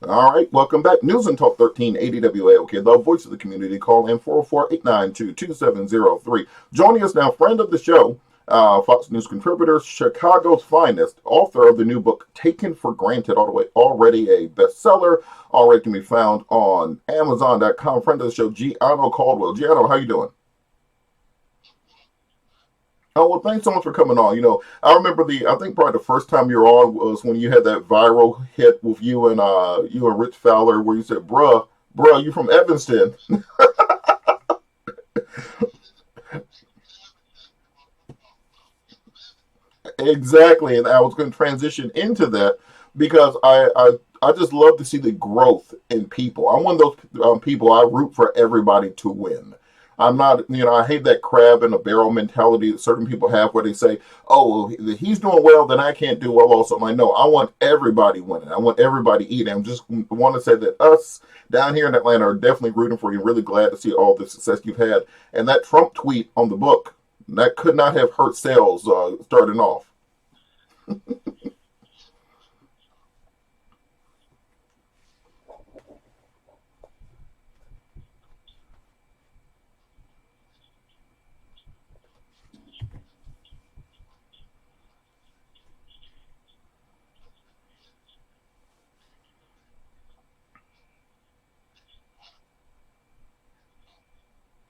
All right, welcome back. News and Talk 1380 WAOK, the voice of the community. Call in 404-892-2703. Joining us now, friend of the show, Fox News contributor, Chicago's finest, author of the new book, Taken for Granted, already a bestseller, already can be found on Amazon.com. Friend of the show, Gianno Caldwell. Gianno, how you doing? Oh, well, thanks so much for coming on. I remember I think probably the first time you were on was when you had that viral hit with you and Rich Fowler where you said, bruh, you from Evanston. Exactly. And I was going to transition into that because I just love to see the growth in people. I'm one of those people, I root for everybody to win. I'm not, I hate that crab in a barrel mentality that certain people have where they say, oh, well, he's doing well, then I can't do well also. I'm like, no, I want everybody winning. I want everybody eating. I just want to say that us down here in Atlanta are definitely rooting for you. Really glad to see all the success you've had. And that Trump tweet on the book, that could not have hurt sales starting off.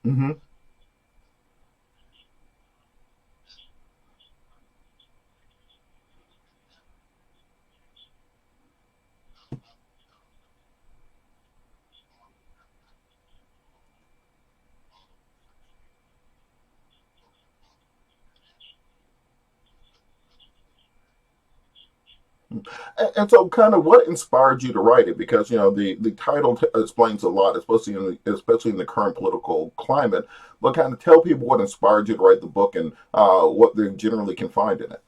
Mm-hmm. And so, kind of, what inspired you to write it? Because the title explains a lot, especially in the current political climate. But kind of tell people what inspired you to write the book and what they generally can find in it.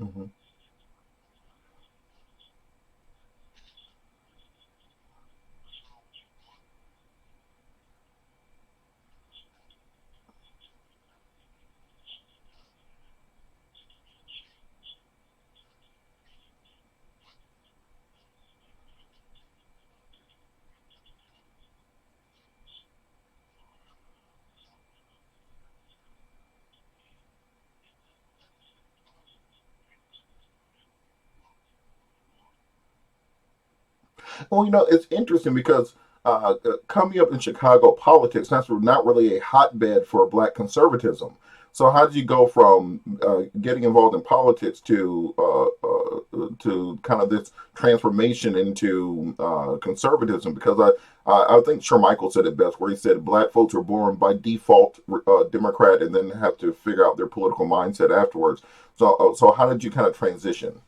Mm-hmm. Well, it's interesting because coming up in Chicago politics, that's not really a hotbed for black conservatism. So, how did you go from getting involved in politics to kind of this transformation into conservatism? Because I think Michael said it best, where he said black folks are born by default Democrat and then have to figure out their political mindset afterwards. So how did you kind of transition?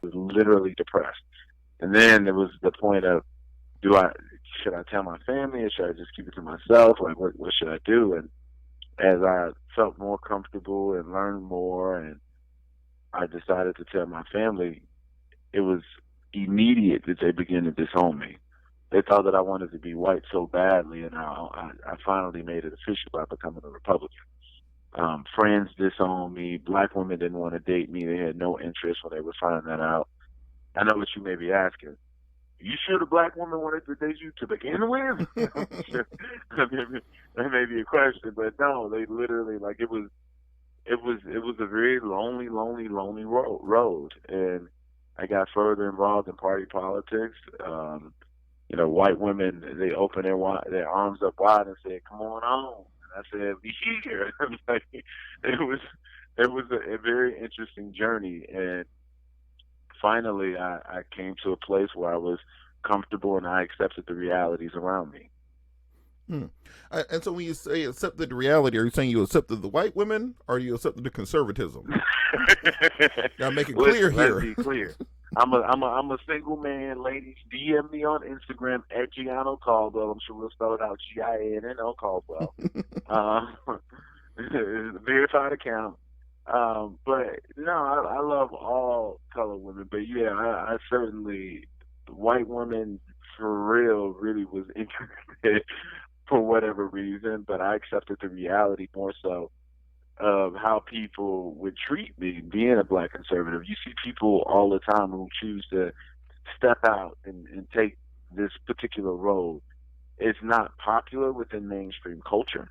Was literally depressed. And then there was the point of, do I should I tell my family or should I just keep it to myself? Like, what should I do? And as I felt more comfortable and learned more, and I decided to tell my family, it was immediate that they began to disown me. They thought that I wanted to be white so badly, and I finally made it official by becoming a Republican. Friends disowned me. Black women didn't want to date me. They had no interest when they were finding that out. I know what you may be asking. You sure the black woman wanted to date you to begin with? That may be a question, but no, they literally like it was a very lonely road, and I got further involved in party politics. White women they opened their arms up wide and said, "Come on home." And I said, "We here." Like, it was a very interesting journey, and finally I came to a place where I was comfortable and I accepted the realities around me. Hmm. And so when you say accepted the reality, are you saying you accepted the white women or you accepted the conservatism? Gotta make it clear Listen, let's here. be clear. I'm a single man. Ladies, DM me on Instagram at Gianno Caldwell. I'm sure we'll spell it out Gianno Caldwell. Uh, verified account. But no, I love all color women. But yeah, I certainly white women for real really was interested for whatever reason. But I accepted the reality more so of how people would treat me being a black conservative. You see people all the time who choose to step out and take this particular road. It's not popular within mainstream culture.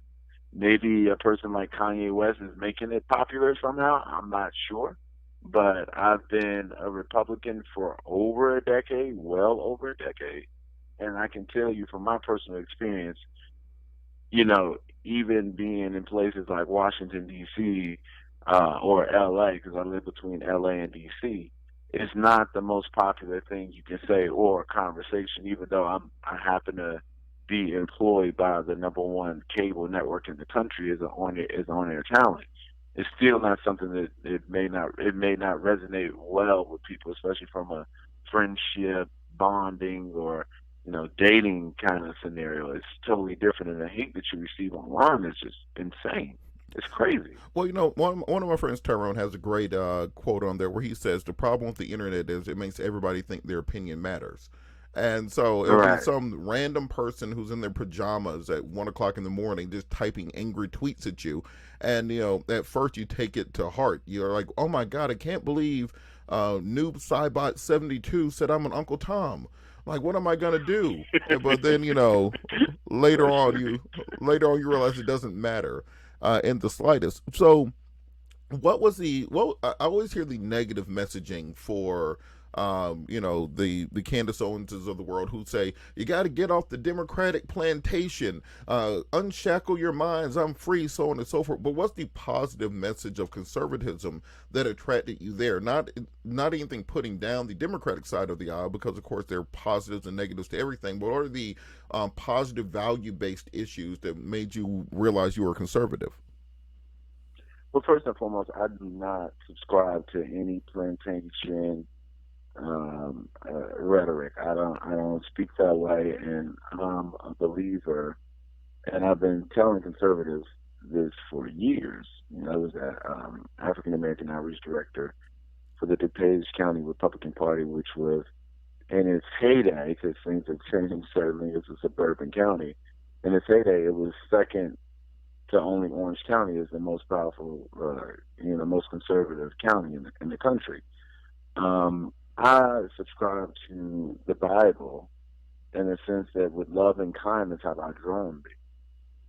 Maybe a person like Kanye West is making it popular somehow. I'm not sure. But I've been a Republican for over a decade, well over a decade. And I can tell you from my personal experience, even being in places like Washington D.C. Or L.A. because I live between L.A. and D.C. It's not the most popular thing you can say or conversation, even though I happen to be employed by the number one cable network in the country as on air talent. It's still not something that it may not resonate well with people, especially from a friendship, bonding, or dating kind of scenario. It's totally different, and the hate that you receive online is just insane. It's crazy. Well, one of my friends, Tyrone, has a great quote on there where he says the problem with the internet is it makes everybody think their opinion matters. And so it'll be Right. some random person who's in their pajamas at 1 o'clock in the morning just typing angry tweets at you. And, at first you take it to heart. You're like, oh my God, I can't believe Noob Cybot 72 said I'm an Uncle Tom. Like, what am I going to do? But then, later on you realize it doesn't matter in the slightest. So, I always hear the negative messaging for the Candace Owenses of the world who say you got to get off the Democratic plantation, unshackle your minds, I'm free, so on and so forth. But what's the positive message of conservatism that attracted you there? Not anything putting down the Democratic side of the aisle, because of course there are positives and negatives to everything. But what are the positive value based issues that made you realize you were conservative? Well, first and foremost, I do not subscribe to any plantation rhetoric. I don't speak that way, and I'm a believer. And I've been telling conservatives this for years. I was an African American outreach director for the DuPage County Republican Party, which was in its heyday, because things have changed certainly. It's a suburban county. In its heyday, it was second to only Orange County as the most powerful, most conservative county in the country. I subscribe to the Bible in the sense that with love and kindness have I drawn thee.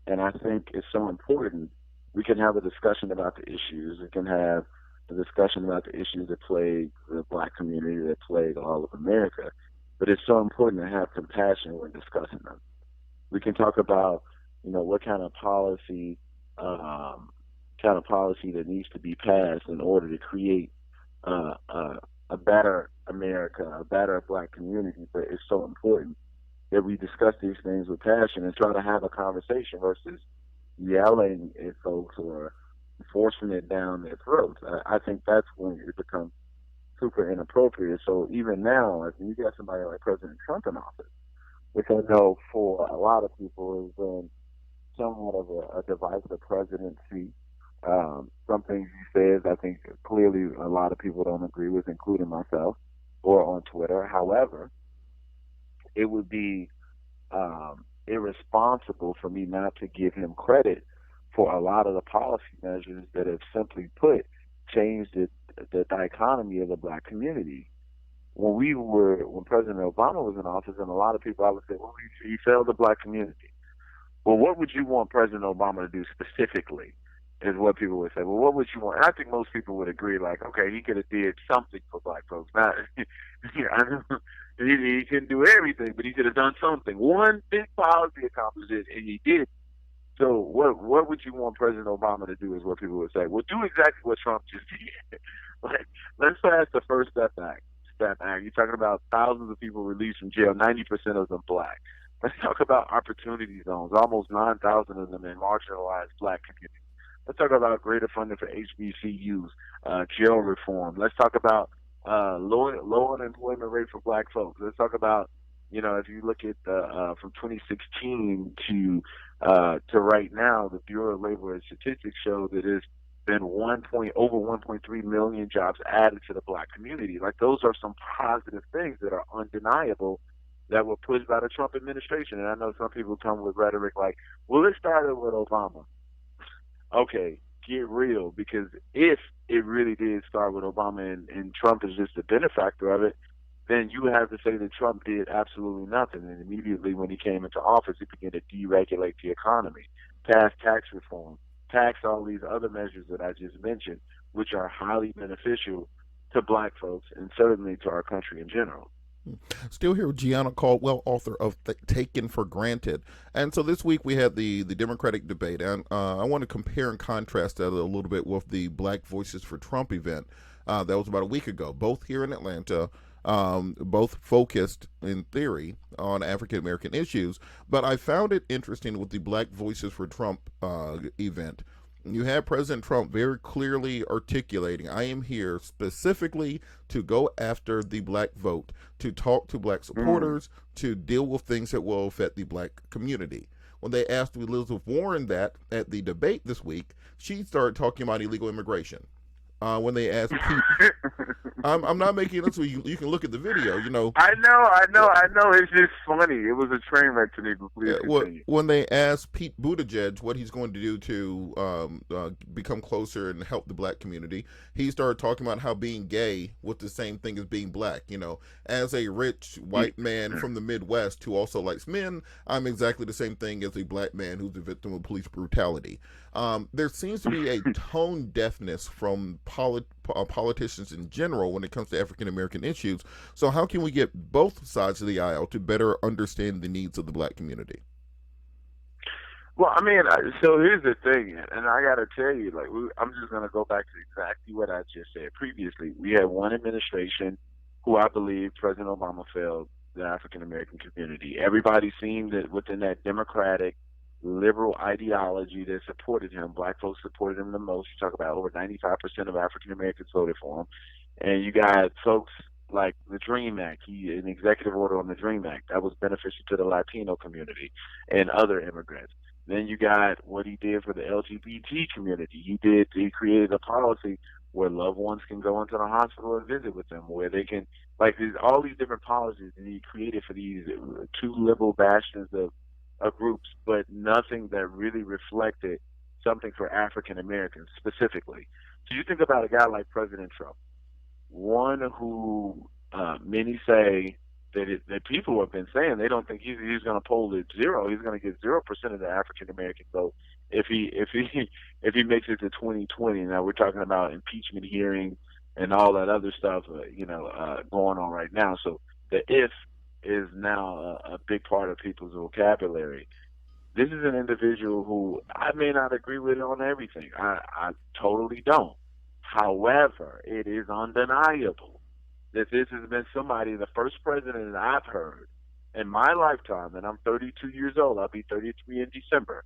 And I think it's so important. We can have a discussion about the issues. We can have a discussion about the issues that plague the black community, that plague all of America. But it's so important to have compassion when discussing them. We can talk about, what kind of policy that needs to be passed in order to create a better America, a better black community. But it's so important that we discuss these things with passion and try to have a conversation versus yelling at folks or forcing it down their throats. I think that's when it becomes super inappropriate. So even now, like when you got somebody like President Trump in office, which I know for a lot of people has been somewhat of a divisive presidency. Some things he says, I think clearly a lot of people don't agree with, including myself, or on Twitter. However, it would be irresponsible for me not to give him credit for a lot of the policy measures that have simply put changed the dichotomy of the black community. When President Obama was in office, and a lot of people I would say, well, he failed the black community. Well, what would you want President Obama to do specifically? Is what people would say. Well, what would you want? And I think most people would agree, like, okay, he could have did something for black folks. Not, I know he couldn't do everything, but he could have done something. One big policy accomplished it, and he did. So, what would you want President Obama to do? Is what people would say. Well, do exactly what Trump just did. Like, let's pass the First Step Act. You're talking about thousands of people released from jail, 90% of them black. Let's talk about opportunity zones, almost 9,000 of them in marginalized black communities. Let's talk about greater funding for HBCUs, jail reform. Let's talk about low unemployment rate for black folks. Let's talk about, if you look at from 2016 to right now, the Bureau of Labor and Statistics show that it's been over 1.3 million jobs added to the black community. Like, those are some positive things that are undeniable that were pushed by the Trump administration. And I know some people come with rhetoric like, well, it started with Obama. Okay, get real, because if it really did start with Obama and Trump is just the benefactor of it, then you would have to say that Trump did absolutely nothing. And immediately when he came into office, he began to deregulate the economy, pass tax reform, tax all these other measures that I just mentioned, which are highly beneficial to black folks and certainly to our country in general. Still here with Gianno Caldwell, author of Taken for Granted. And so this week we had the Democratic debate, and I want to compare and contrast that a little bit with the Black Voices for Trump event that was about a week ago, both here in Atlanta, both focused in theory on African American issues. But I found it interesting with the Black Voices for Trump event. You have President Trump very clearly articulating, I am here specifically to go after the black vote, to talk to black Mm. supporters, to deal with things that will affect the black community. When they asked Elizabeth Warren that at the debate this week, she started talking about illegal immigration. When they asked Pete, I'm not making it so you can look at the video, I know. It's just funny. It was a train wreck to me, but please continue. when they asked Pete Buttigieg what he's going to do to become closer and help the black community, he started talking about how being gay was the same thing as being black. As a rich white man from the Midwest who also likes men, I'm exactly the same thing as a black man who's a victim of police brutality. There seems to be a tone deafness from politicians in general when it comes to African American issues. So how can we get both sides of the aisle to better understand the needs of the black community? Well, I mean, so here's the thing, and I got to tell you, like, I'm just going to go back to exactly what I just said previously. We had one administration who I believe President Obama failed the African American community. Everybody seemed that within that Democratic liberal ideology that supported him. Black folks supported him the most. You talk about over 95% of African Americans voted for him. And you got folks like the Dream Act, an executive order on the Dream Act that was beneficial to the Latino community and other immigrants. Then you got what he did for the LGBT community. He created a policy where loved ones can go into the hospital and visit with them, where they can, like, there's all these different policies that he created for these two liberal bastions of groups, but nothing that really reflected something for African Americans specifically. So you think about a guy like President Trump, one who many say that people have been saying they don't think he's going to poll at zero. He's going to get 0% of the African American vote if he makes it to 2020. Now we're talking about impeachment hearings and all that other stuff, going on right now. So the if is now a big part of people's vocabulary. This is an individual who I may not agree with on everything. I totally don't. However, it is undeniable that this has been somebody, the first president that I've heard in my lifetime, and I'm 32 years old, I'll be 33 in December,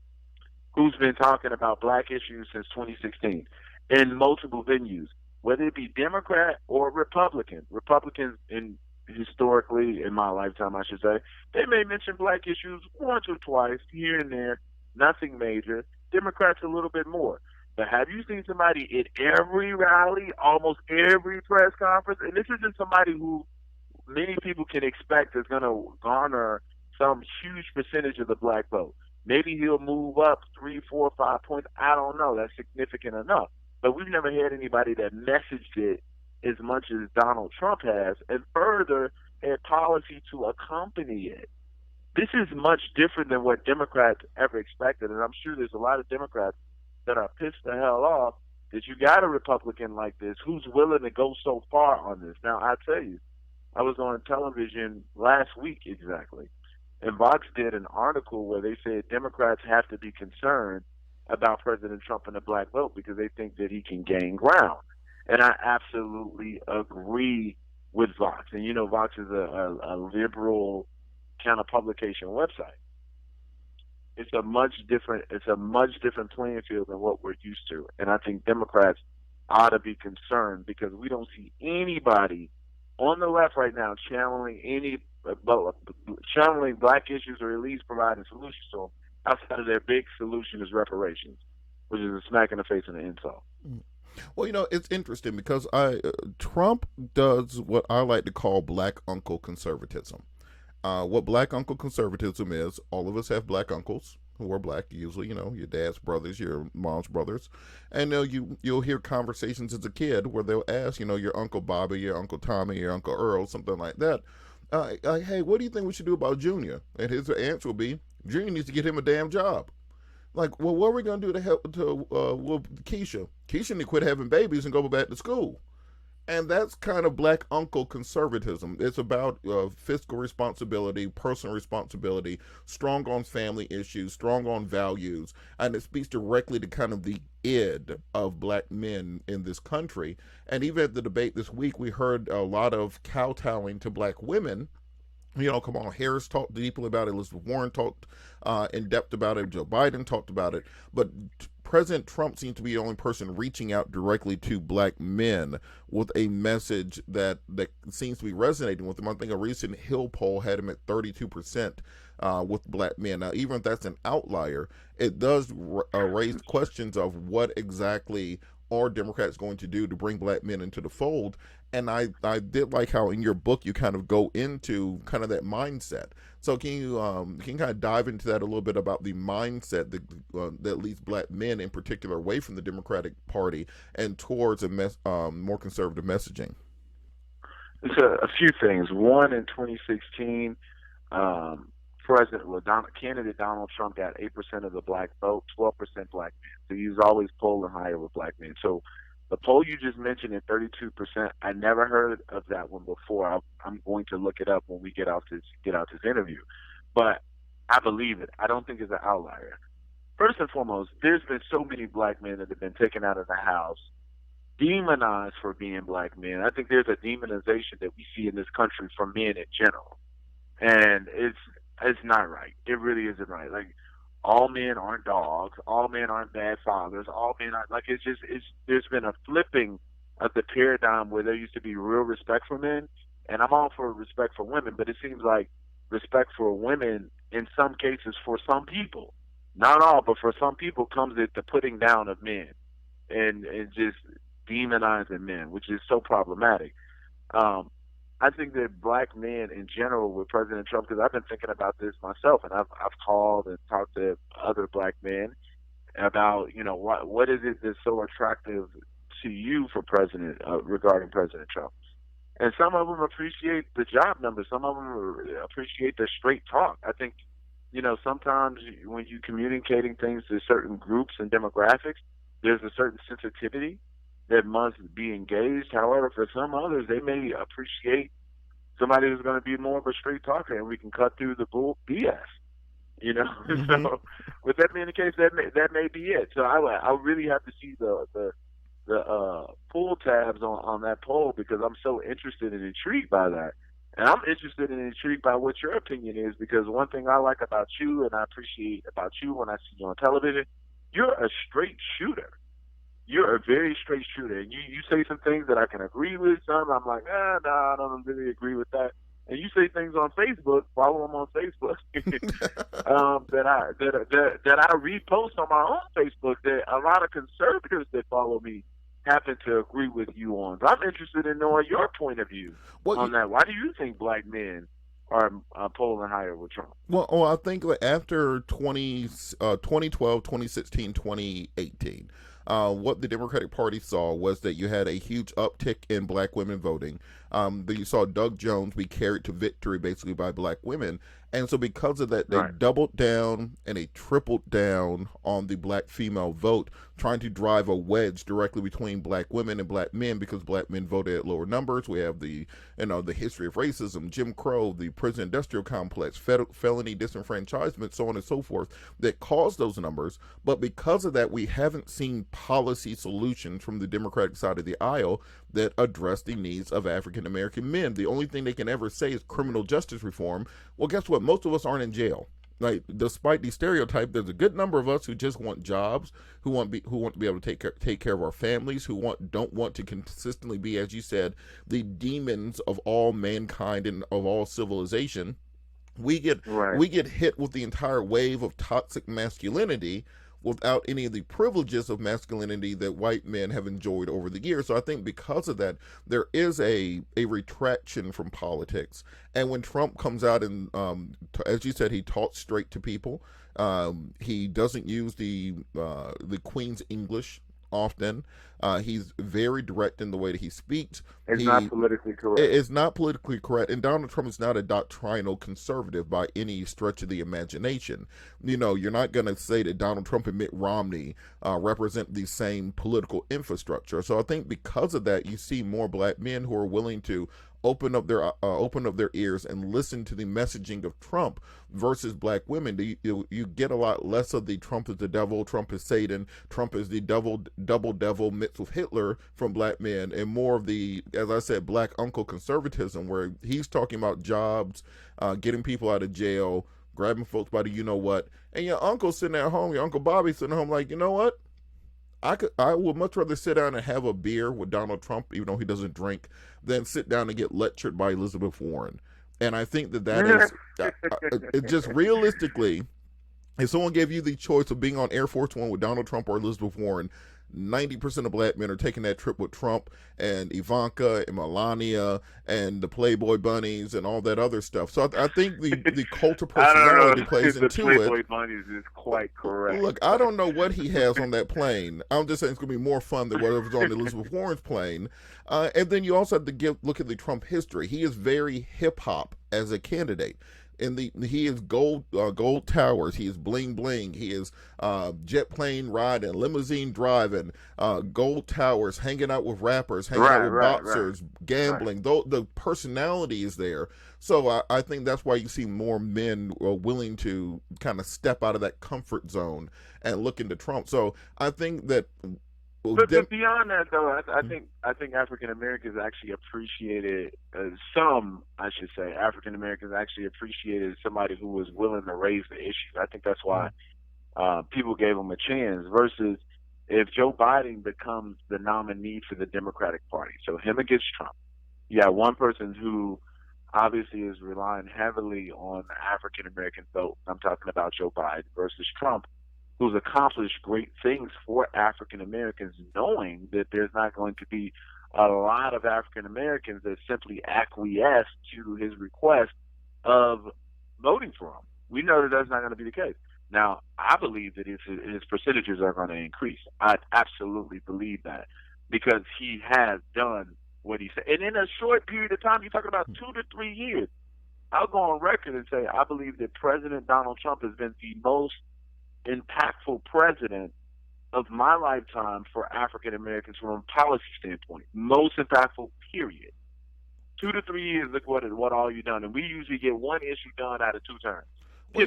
who's been talking about black issues since 2016 in multiple venues, whether it be Democrat or Republican. Republicans, in historically in my lifetime, I should say, they may mention black issues once or twice here and there, nothing major. Democrats a little bit more. But have you seen somebody at every rally, almost every press conference? And this isn't somebody who many people can expect is going to garner some huge percentage of the black vote. Maybe he'll move up 3, 4, 5 points. I don't know. That's significant enough. But we've never had anybody that messaged it as much as Donald Trump has, and further had policy to accompany it. This is much different than what Democrats ever expected, and I'm sure there's a lot of Democrats that are pissed the hell off that you got a Republican like this who's willing to go so far on this. Now, I tell you, I was on television last week exactly, and Vox did an article where they said Democrats have to be concerned about President Trump and the black vote because they think that he can gain ground. And I absolutely agree with Vox. And you know, Vox is a liberal kind of publication website. It's a much different playing field than what we're used to. And I think Democrats ought to be concerned because we don't see anybody on the left right now channeling black issues or at least providing solutions to them outside of their big solution is reparations, which is a smack in the face and an insult. Well, it's interesting because Trump does what I like to call black uncle conservatism. What black uncle conservatism is, all of us have black uncles who are black, usually, your dad's brothers, your mom's brothers. And you'll hear conversations as a kid where they'll ask, your Uncle Bobby, your Uncle Tommy, your Uncle Earl, something like that. Hey, what do you think we should do about Junior? And his answer will be, Junior needs to get him a damn job. Like, well, what are we going to do to help with Keisha? Keisha need to quit having babies and go back to school. And that's kind of black uncle conservatism. It's about fiscal responsibility, personal responsibility, strong on family issues, strong on values, and it speaks directly to kind of the id of black men in this country. And even at the debate this week, we heard a lot of kowtowing to black women. Kamala Harris talked deeply about it. Elizabeth Warren talked in depth about it. Joe Biden talked about it. But President Trump seems to be the only person reaching out directly to black men with a message that seems to be resonating with them. I think a recent Hill poll had him at 32% with black men. Now, even if that's an outlier, it does raise questions of what exactly are Democrats going to do to bring black men into the fold. And I did like how in your book you kind of go into kind of that mindset. So can you kind of dive into that a little bit about the mindset that leads black men in particular away from the Democratic Party and towards a more conservative messaging? It's a few things. One, in 2016, candidate Donald Trump got 8% of the black vote, 12% black men. So he was always polling higher with black men. So the poll you just mentioned at 32%, I never heard of that one before. I'm going to look it up when we get out this interview. But I believe it. I don't think it's an outlier. First and foremost, there's been so many black men that have been taken out of the house, demonized for being black men. I think there's a demonization that we see in this country for men in general. And it's not right. It really isn't right. Like, all men aren't dogs. All men aren't bad fathers. All men aren't, there's been a flipping of the paradigm where there used to be real respect for men. And I'm all for respect for women, but it seems like respect for women in some cases for some people, not all, but for some people comes at the putting down of men and just demonizing men, which is so problematic. I think that black men in general with President Trump, because I've been thinking about this myself, and I've called and talked to other black men about, what is it that's so attractive to you for regarding President Trump. And some of them appreciate the job numbers. Some of them appreciate the straight talk. I think, sometimes when you're communicating things to certain groups and demographics, there's a certain sensitivity that must be engaged. However, for some others, they may appreciate somebody who's going to be more of a straight talker, and we can cut through the bull BS. Mm-hmm. So with that being the case, that may be it. So I really have to see the pull tabs on that poll because I'm so interested and intrigued by that. And I'm interested and intrigued by what your opinion is because one thing I like about you and I appreciate about you when I see you on television you're a straight shooter. You're a very straight shooter. And you say some things that I can agree with. Some I'm like, no, I don't really agree with that. And you say things on Facebook, follow them on Facebook, that I repost on my own Facebook that a lot of conservatives that follow me happen to agree with you on. So I'm interested in knowing your point of view Well, on that. Why do you think black men are polling higher with Trump? I think like after 2012, 2016, 2018, what the Democratic Party saw was that you had a huge uptick in black women voting. That you saw Doug Jones be carried to victory basically by black women. And so because of that, they Right. doubled down and they tripled down on the black female vote, trying to drive a wedge directly between black women and black men because black men voted at lower numbers. We have the history of racism, Jim Crow, the prison industrial complex, felony disenfranchisement, so on and so forth, that caused those numbers. But because of that, we haven't seen policy solutions from the Democratic side of the aisle that address the needs of African American men. The only thing they can ever say is criminal justice reform. Well, guess what? Most of us aren't in jail. Like, despite the stereotype, there's a good number of us who just want jobs, who want to be able to take care of our families, who don't want to consistently be, as you said, the demons of all mankind and of all civilization. we get Right. we get hit with the entire wave of toxic masculinity without any of the privileges of masculinity that white men have enjoyed over the years. So I think because of that, there is a retraction from politics. And when Trump comes out and, as you said, he talks straight to people. He doesn't use the Queen's English often. He's very direct in the way that he speaks. It's not He politically correct. It's not politically correct, and Donald Trump is not a doctrinal conservative by any stretch of the imagination. You're not going to say that Donald Trump and Mitt Romney represent the same political infrastructure. So I think because of that, you see more black men who are willing to open up their ears and listen to the messaging of Trump versus black women. You get a lot less of the Trump is the devil, Trump is Satan, Trump is the double devil mixed with Hitler from black men, and more of the, as I said, black uncle conservatism, where he's talking about jobs, getting people out of jail, grabbing folks by the you know what, and your uncle sitting at home, your Uncle Bobby sitting at home like, you know what? I would much rather sit down and have a beer with Donald Trump, even though he doesn't drink, than sit down and get lectured by Elizabeth Warren. And I think that is it just realistically, if someone gave you the choice of being on Air Force One with Donald Trump or Elizabeth Warren, 90% of black men are taking that trip with Trump and Ivanka and Melania and the Playboy bunnies and all that other stuff. So I think the cult of I don't know personality plays if the into it. Playboy bunnies is quite correct. Look, I don't know what he has on that plane. I'm just saying it's going to be more fun than whatever's on Elizabeth Warren's plane. And then you also have to look at the Trump history. He is very hip hop as a candidate. He is gold towers. He is bling bling. He is jet plane riding, limousine driving, gold towers, hanging out with rappers, hanging out with boxers, gambling. Though the personality is there, so I think that's why you see more men willing to kind of step out of that comfort zone and look into Trump. So I think that. But beyond that, though, I think African Americans actually appreciated some. I should say African Americans actually appreciated somebody who was willing to raise the issues. I think that's why people gave him a chance. Versus if Joe Biden becomes the nominee for the Democratic Party, so him against Trump, you have one person who obviously is relying heavily on the African American vote. I'm talking about Joe Biden versus Trump, who's accomplished great things for African Americans, knowing that there's not going to be a lot of African Americans that simply acquiesce to his request of voting for him. We know that that's not going to be the case. Now, I believe that his percentages are going to increase. I absolutely believe that because he has done what he said. And in a short period of time, you're talking about 2 to 3 years, I'll go on record and say I believe that President Donald Trump has been the most impactful president of my lifetime for African Americans from a policy standpoint. Most impactful, period. 2 to 3 years, look what all you've done. And we usually get one issue done out of 2 terms. Well,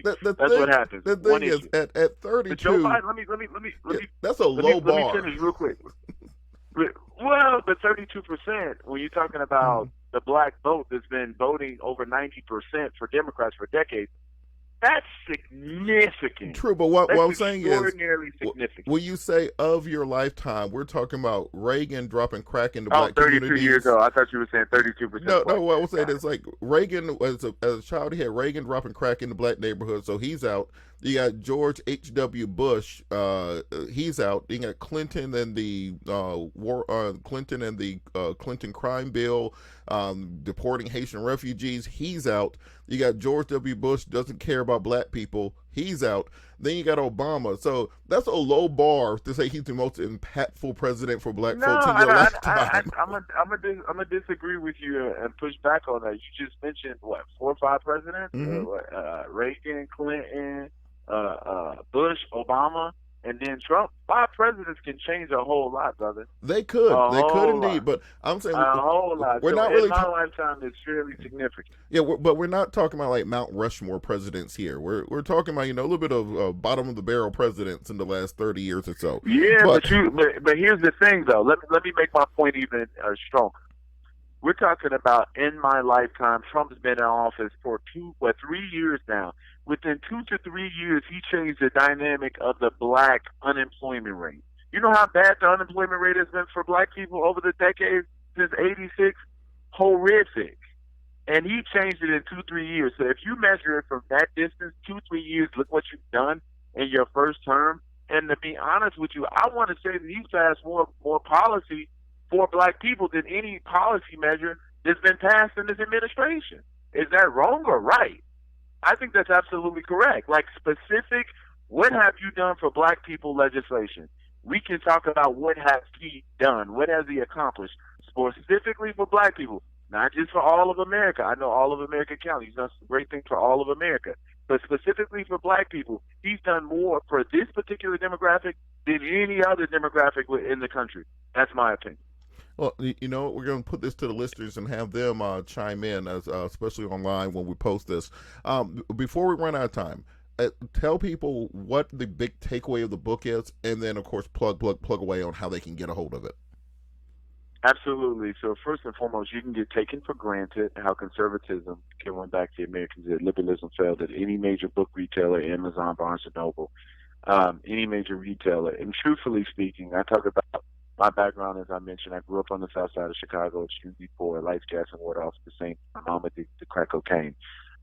That's what happens. The thing is, at 32, but Joe Biden, let me that's a low bar. Let me finish real quick. Well, but 32%, when you're talking about the black vote that's been voting over 90% for Democrats for decades, That's significant. True, but what That's I'm saying is, extraordinarily significant. when you say of your lifetime, we're talking about Reagan dropping crack into Oh, black 32 years communities. old. I thought you were saying 32% No, of no. black What I men. was saying Got is like Reagan as a child, he had Reagan dropping crack into black neighborhoods, so he's out. You got George H.W. Bush, he's out. You got Clinton and the Clinton crime bill, deporting Haitian refugees. He's out. You got George W. Bush doesn't care about black people. He's out. Then you got Obama. So that's a low bar to say he's the most impactful president for black No, folks in your lifetime. I'm a disagree with you and push back on that. You just mentioned what 4 or 5 presidents: Mm-hmm. Reagan, Clinton, Bush, Obama, and then Trump. 5 presidents can change a whole lot, brother. A They could whole indeed, lot. but I'm saying A whole lot. we're So not in really. my lifetime, it's fairly significant. Yeah, but we're not talking about like Mount Rushmore presidents here. We're talking about a little bit of bottom of the barrel presidents in the last 30 years or so. Yeah, But but here's the thing though. Let me make my point even stronger. We're talking about in my lifetime. Trump's been in office for 3 years now. Within 2 to 3 years, he changed the dynamic of the black unemployment rate. You know how bad the unemployment rate has been for black people over the decades since '86? Horrific. And he changed it in 2, 3 years. So if you measure it from that distance, 2, 3 years, look what you've done in your first term. And to be honest with you, I want to say that he's passed more policy for black people than any policy measure that's been passed in this administration. Is that wrong or right? I think that's absolutely correct. Like specific, what have you done for black people legislation? We can talk about what has he done, what has he accomplished specifically for black people, not just for all of America. I know all of America counts. He's done some great things for all of America, but specifically for black people, he's done more for this particular demographic than any other demographic in the country. That's my opinion. well, we're going to put this to the listeners and have them chime in, as especially online when we post this. Before we run out of time, tell people what the big takeaway of the book is, and then of course plug away on how they can get a hold of it. Absolutely. So first and foremost, you can get taken for granted how conservatism can win back the Americans that liberalism failed at any major book retailer, Amazon, Barnes and Noble, any major retailer. And truthfully speaking, I talk about my background, as I mentioned. I grew up on the south side of Chicago, extremely poor, lights, gas, and water off the same. My mom addicted to crack cocaine.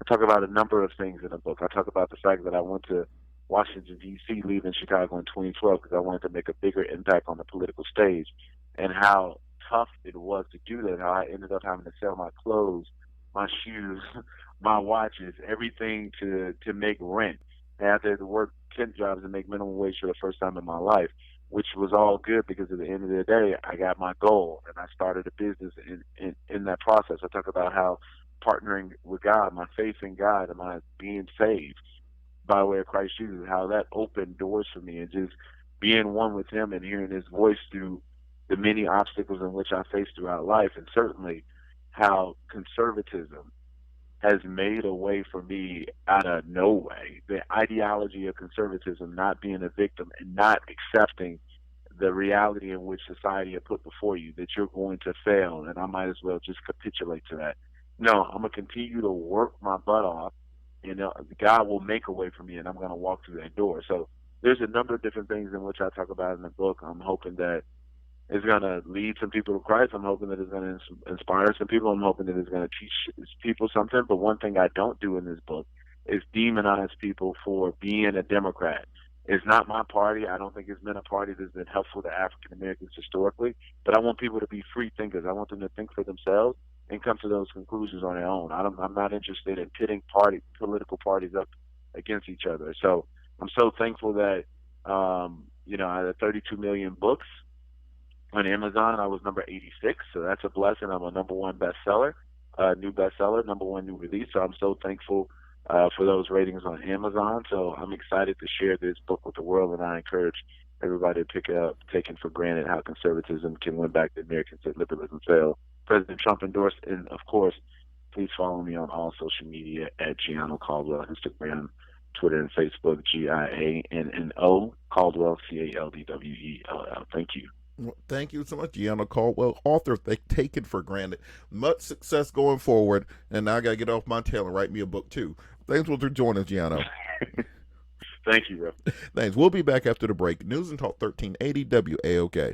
I talk about a number of things in the book. I talk about the fact that I went to Washington, D.C., leaving Chicago in 2012 because I wanted to make a bigger impact on the political stage, and how tough it was to do that, how I ended up having to sell my clothes, my shoes, my watches, everything to make rent. I had to work 10 jobs and make minimum wage for the first time in my life, which was all good because at the end of the day, I got my goal and I started a business in that process. I talk about how partnering with God, my faith in God, and my being saved by way of Christ Jesus, how that opened doors for me, and just being one with Him and hearing His voice through the many obstacles in which I faced throughout life, and certainly how conservatism has made a way for me out of no way. The ideology of conservatism, not being a victim and not accepting the reality in which society had put before you, that you're going to fail and I might as well just capitulate to that. No, I'm going to continue to work my butt off. God will make a way for me and I'm going to walk through that door. So there's a number of different things in which I talk about in the book. I'm hoping that it's going to lead some people to Christ. I'm hoping that it's going to inspire some people. I'm hoping that it's going to teach people something. But one thing I don't do in this book is demonize people for being a Democrat. It's not my party. I don't think it's been a party that's been helpful to African Americans historically. But I want people to be free thinkers. I want them to think for themselves and come to those conclusions on their own. I'm not interested in pitting political parties up against each other. So I'm so thankful that I had 32 million books on Amazon. I was number 86, so that's a blessing. I'm a number one bestseller, new bestseller, number one new release. So I'm so thankful for those ratings on Amazon. So I'm excited to share this book with the world, and I encourage everybody to pick it up, taking for granted how conservatism can win back the Americans that liberalism failed. President Trump endorsed, and of course, please follow me on all social media at Gianno Calwell, Instagram, Twitter, and Facebook, Gianno Caldwell, Caldwell. Thank you. Well, thank you so much, Gianno Caldwell, author of Taken for Granted. Much success going forward, and now I got to get off my tail and write me a book too. Thanks for joining us, Gianno. Thank you, bro. Thanks. We'll be back after the break. News and Talk 1380 WAOK.